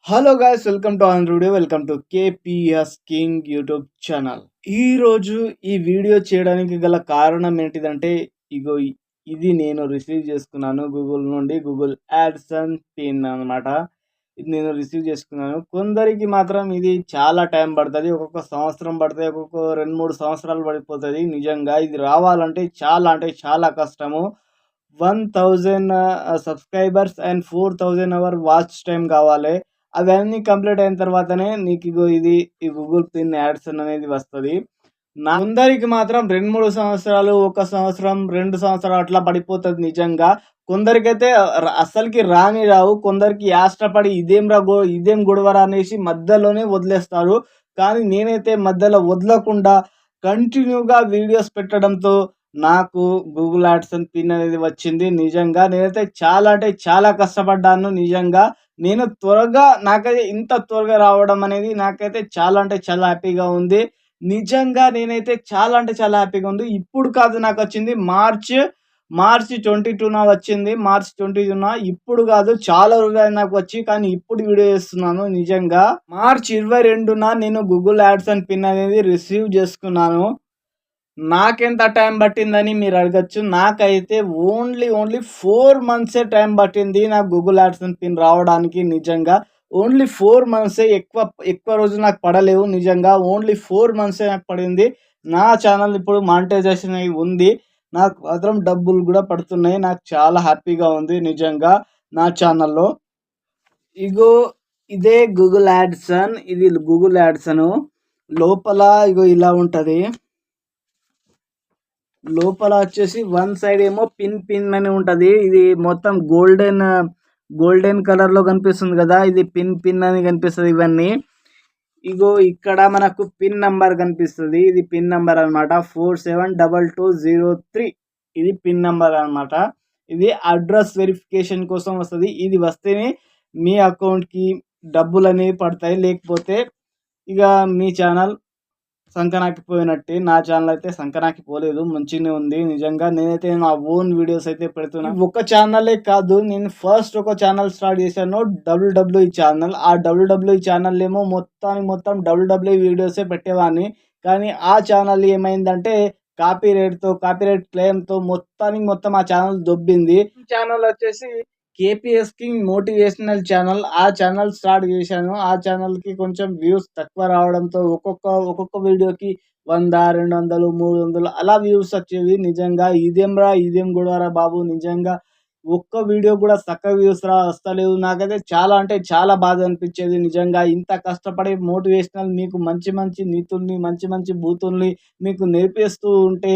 Hello guys, welcome to on video. Welcome to KPS king YouTube channel. ఈ రోజు ఈ video చేయడానికి గల కారణం ఏంటిదంటే, ఇగో ఇది నేను రిసీవ్ చేసుకున్నాను గూగుల్ నుండి. గూగుల్ యాడ్సన్ పిన్ అన్నమాట. ఇది నేను రిసీవ్ చేసుకున్నాను. కొందరికి మాత్రం ఇది చాలా టైం పడుతుంది. ఒక్కొక్క సంవత్సరం పడుతుంది, ఒక్కొక్క 2-3 సంవత్సరాలు పడిపోతుంది. నిజంగా ఇది రావాలంటే చాలా అంటే చాలా కష్టము. 1000 subscribers and 4000 hour watch time కావాలి. అవన్నీ కంప్లీట్ అయిన తర్వాతనే నీకు ఇగో ఇది ఈ గూగుల్ పిన్ యాడ్సన్ అనేది వస్తది. కొందరికి మాత్రం 2, 3 సంవత్సరాలు, 1 సంవత్సరం, 2 సంవత్సరాలు అట్లా పడిపోతది నిజంగా. కొందరికైతే అస్సలకి రావు. కొందరికి యాష్టపడి ఇదేం గొడవరా అనేసి మధ్యలోనే వదిలేస్తారు. కానీ నేనైతే మధ్యలో వదలకుండా కంటిన్యూగా వీడియోస్ పెట్టడంతో నాకు గూగుల్ యాడ్సన్ పిన్ అనేది వచ్చింది. నిజంగా నేనైతే చాలా అంటే చాలా కష్టపడ్డాను నిజంగా. నాకైతే ఇంత త్వరగా రావడం అనేది నాకైతే చాలా అంటే చాలా హ్యాపీగా ఉంది. నిజంగా నేనైతే చాలా అంటే చాలా హ్యాపీగా ఉంది. ఇప్పుడు కాదు నాకొచ్చింది మార్చ్ 22న వచ్చింది. మార్చ్ 22న ఇప్పుడు కాదు, చాలా రోజులైంది నాకు వచ్చి. కానీ ఇప్పుడు వీడియో చేస్తున్నాను నిజంగా. మార్చ్ 22న నేను గూగుల్ యాడ్సన్ పిన్ అనేది రిసీవ్ చేసుకున్నాను. నాకెంత టైం పట్టిందని మీరు అడగచ్చు. నాకైతే ఓన్లీ 4 మంత్సే టైం పట్టింది నాకు గూగుల్ యాడ్సెన్స్ పిన్ రావడానికి. నిజంగా ఓన్లీ 4 మంత్సే. ఎక్కువ రోజులు నాకు పడలేవు. నిజంగా ఓన్లీ 4 మంత్సే నాకు పడింది. నా ఛానల్ ఇప్పుడు మానిటైజేషన్ అయి ఉంది. నాకు మాత్రం డబ్బులు కూడా పడుతున్నాయి. నాకు చాలా హ్యాపీగా ఉంది నిజంగా నా ఛానల్లో. ఇగో ఇదే గూగుల్ యాడ్సన్. ఇది గూగుల్ యాడ్సన్. లోపల ఇగో ఇలా ఉంటది. లోపల వచ్చేసి వన్ సైడ్ ఏమో పిన్ అని ఉంటది. ఇది మొత్తం గోల్డెన్ కలర్ లో కనిపిస్తుంది కదా, ఇది పిన్ అని కనిపిస్తుంది. ఇవన్నీ ఇగో ఇక్కడ మనకు పిన్ నంబర్ కనిపిస్తుంది. ఇది పిన్ నంబర్ అనమాట. 472203. ఇది పిన్ నంబర్ అనమాట. ఇది అడ్రస్ వెరిఫికేషన్ కోసం వస్తుంది. ఇది వస్తేనే మీ అకౌంట్ కి డబ్బులు అనేవి పడతాయి. లేకపోతే ఇక మీ ఛానల్ సంకనాకి పోయినట్టే. నా ఛానల్ అయితే సంకనాకి పోలేదు, మంచిగానే ఉంది. నిజంగా నేనైతే నా ఓన్ వీడియోస్ అయితే పెడుతున్నాను. ఒక ఛానలే కాదు, నేను ఫస్ట్ ఒక ఛానల్ స్టార్ట్ చేశాను, WWE ఛానల్. ఆ WWE ఛానల్ ఏమో మొత్తం WWE వీడియోసే పెట్టేవాడిని. కానీ ఆ ఛానల్ ఏమైందంటే కాపీరైట్ క్లెయిమ్తో మొత్తం ఆ ఛానల్ దొబ్బింది. ఛానల్ వచ్చేసి కేపీఎస్ కింగ్ మోటివేషనల్ ఛానల్. ఆ ఛానల్ స్టార్ట్ చేశాను. ఆ ఛానల్కి కొంచెం వ్యూస్ తక్కువ రావడంతో ఒక్కొక్క వీడియోకి 100, 200, 300 అలా వ్యూస్ వచ్చేవి. నిజంగా ఇదేం గొడవరా బాబు. నిజంగా ఒక్క వీడియో కూడా చక్కగా వ్యూస్ వస్తలేవు. నాకైతే చాలా అంటే చాలా బాధ అనిపించేది. నిజంగా ఇంత కష్టపడి మోటివేషనల్ మీకు మంచి నీతుల్ని, మంచి బూతుల్ని మీకు నేర్పిస్తూ ఉంటే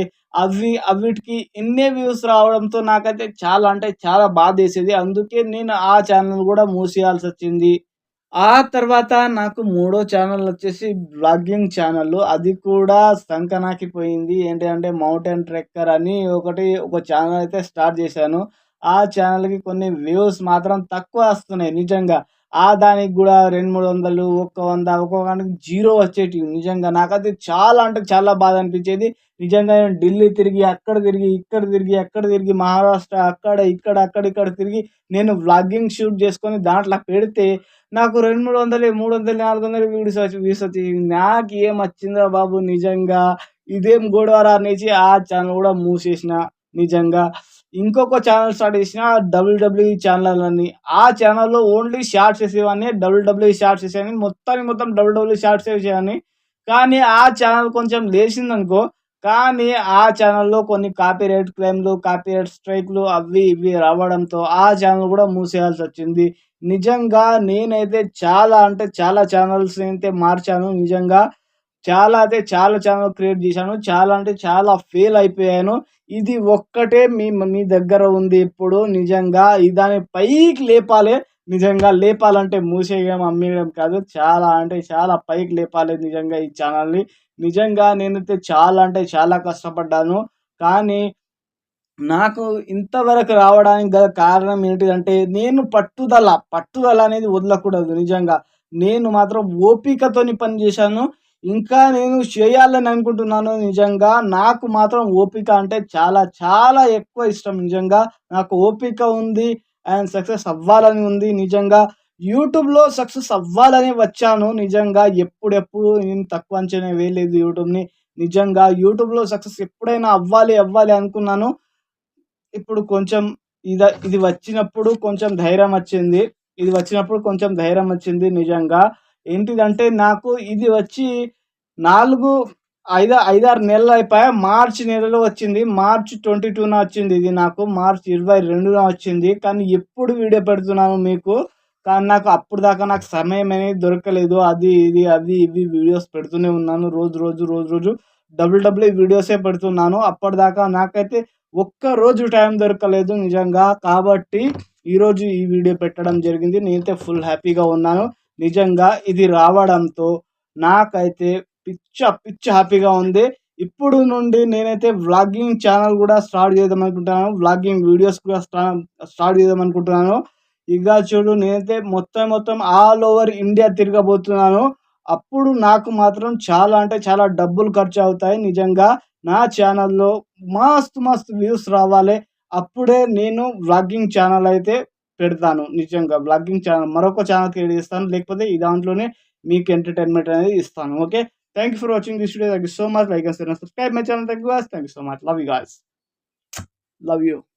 అవిటికి ఇన్నే వ్యూస్ రావడంతో నాకైతే చాలా అంటే చాలా బాధేసేది. అందుకే నేను ఆ ఛానల్ కూడా మూసేయాల్సి వచ్చింది. ఆ తర్వాత నాకు మూడో ఛానల్ వచ్చేసి వ్లాగింగ్ ఛానల్. అది కూడా సంకనాకి పోయింది. ఏంటి అంటే మౌంటైన్ ట్రెక్కర్ అని ఒక ఛానల్ అయితే స్టార్ట్ చేశాను. ఆ ఛానల్కి కొన్ని వ్యూస్ మాత్రం తక్కువ వస్తున్నాయి నిజంగా. దానికి కూడా 200, 300, 100 ఒక్కొక్కనికి 0 వచ్చేటివి. నిజంగా నాకైతే చాలా అంటే చాలా బాధ అనిపించేది. నిజంగా నేను ఢిల్లీ తిరిగి, ఇక్కడ తిరిగి మహారాష్ట్ర అక్కడ తిరిగి నేను వ్లాగింగ్ షూట్ చేసుకొని దాంట్లో పెడితే నాకు 200, 300, 400 వ్యూస్ వచ్చి నాకు ఏం వచ్చిందిరా బాబు. నిజంగా ఇదేం గొడవరా అనేసి ఆ ఛానల్ కూడా మూసేసిన. నిజంగా ఇంకొక ఛానల్ స్టార్ట్ చేసిన, WWE ఛానల్ అని. ఆ ఛానల్లో ఓన్లీ షార్ట్స్ వేసేవాడిని. WWE షార్ట్స్ వేసేవాడిని. మొత్తం WWE షార్ట్స్ వేసేవాడిని. కానీ ఆ ఛానల్ కొంచెం లేచిందనుకో, కానీ ఆ ఛానల్లో కొన్ని కాపీరైట్ క్లెయిమ్లు, కాపీరైట్ స్ట్రైక్లు అవి ఇవి రావడంతో ఆ ఛానల్ కూడా మూసేయాల్సి వచ్చింది. నిజంగా నేనైతే చాలా అంటే చాలా ఛానల్స్ అయితే మార్చాను. నిజంగా చాలా అయితే చాలా ఛానల్ క్రియేట్ చేశాను. చాలా అంటే చాలా ఫెయిల్ అయిపోయాను. ఇది ఒక్కటే మీ దగ్గర ఉంది ఇప్పుడు. నిజంగా దాన్ని పైకి లేపాలి. నిజంగా లేపాలంటే మూసేయడం, అమ్మేయడం కాదు. చాలా అంటే చాలా పైకి లేపాలి నిజంగా ఈ ఛానల్ని. నిజంగా నేనైతే చాలా అంటే చాలా కష్టపడ్డాను. కానీ నాకు ఇంతవరకు రావడానికి గల కారణం ఏంటిదంటే, నేను పట్టుదల అనేది వదలకూడదు నిజంగా. నేను మాత్రం ఓపికతోని పని చేశాను. ఇంకా నేను చేయాలని అనుకుంటున్నాను నిజంగా. నాకు మాత్రం ఓపిక అంటే చాలా చాలా ఎక్కువ ఇష్టం నిజంగా. నాకు ఓపిక ఉంది అండ్ సక్సెస్ అవ్వాలని ఉంది నిజంగా. యూట్యూబ్‌లో సక్సెస్ అవ్వాలని వచ్చాను. నిజంగా ఎప్పుడెప్పుడు నేను తక్కువ అంచనా వేయలేదు యూట్యూబ్‌ని. నిజంగా యూట్యూబ్‌లో సక్సెస్ ఎప్పుడైనా అవ్వాలి, అవ్వాలి అనుకున్నాను. ఇప్పుడు కొంచెం ఇది వచ్చినప్పుడు కొంచెం ధైర్యమొచ్చింది. ఇది వచ్చినప్పుడు కొంచెం ధైర్యమొచ్చింది నిజంగా. ఏంటిదంటే నాకు ఇది వచ్చి 4, 5, 6 నెలలయిపాయే. మార్చి నెలలో వచ్చింది. మార్చ్ 22న వచ్చింది ఇది నాకు. మార్చ్ 22న వచ్చింది. కానీ ఎప్పుడు వీడియో పెడుతున్నాను మీకు. కానీ నాకు అప్పటిదాకా నాకు సమయం అనేది దొరకలేదు. అది, ఇది, అవి, ఇవి వీడియోస్ పెడుతూనే ఉన్నాను. రోజు డబుల్ వీడియోసే పెడుతున్నాను. అప్పటిదాకా నాకైతే ఒక్క రోజు టైం దొరకలేదు నిజంగా. కాబట్టి ఈరోజు ఈ వీడియో పెట్టడం జరిగింది. నేనైతే ఫుల్ హ్యాపీగా ఉన్నాను. నిజంగా ఇది రావడంతో నాకైతే పిచ్చ హ్యాపీగా ఉంది. ఇప్పుడు నుండి నేనైతే వ్లాగింగ్ ఛానెల్ గూడా స్టార్ట్ చేద్దామనుకుంటున్నాను. వ్లాగింగ్ వీడియోస్ కూడా స్టార్ట్ చేద్దామనుకుంటున్నాను. ఇక చూడు నేనైతే మొత్తం ఆల్ ఓవర్ ఇండియా తిరగబోతున్నాను. అప్పుడు నాకు మాత్రం చాలా అంటే చాలా డబ్బులు ఖర్చవుతాయి నిజంగా. నా ఛానెల్‌లో మస్తు వ్యూస్ రావాలి. అప్పుడే నేను వ్లాగింగ్ ఛానెల్ అయితే పెడతాను. నిజంగా వ్లాగింగ్ ఛానెల్ మరొక ఛానెల్ క్రియేట్ చేస్తాను. లేకపోతే ఈ దాంట్లోనే మీకు ఎంటర్‌టైన్‌మెంట్ అనేది ఇస్తాను. Okay. Thank you for watching this video. Thank you so much. Like and share and subscribe my channel. Thank you guys. Thank you so much. Love you guys. Love you.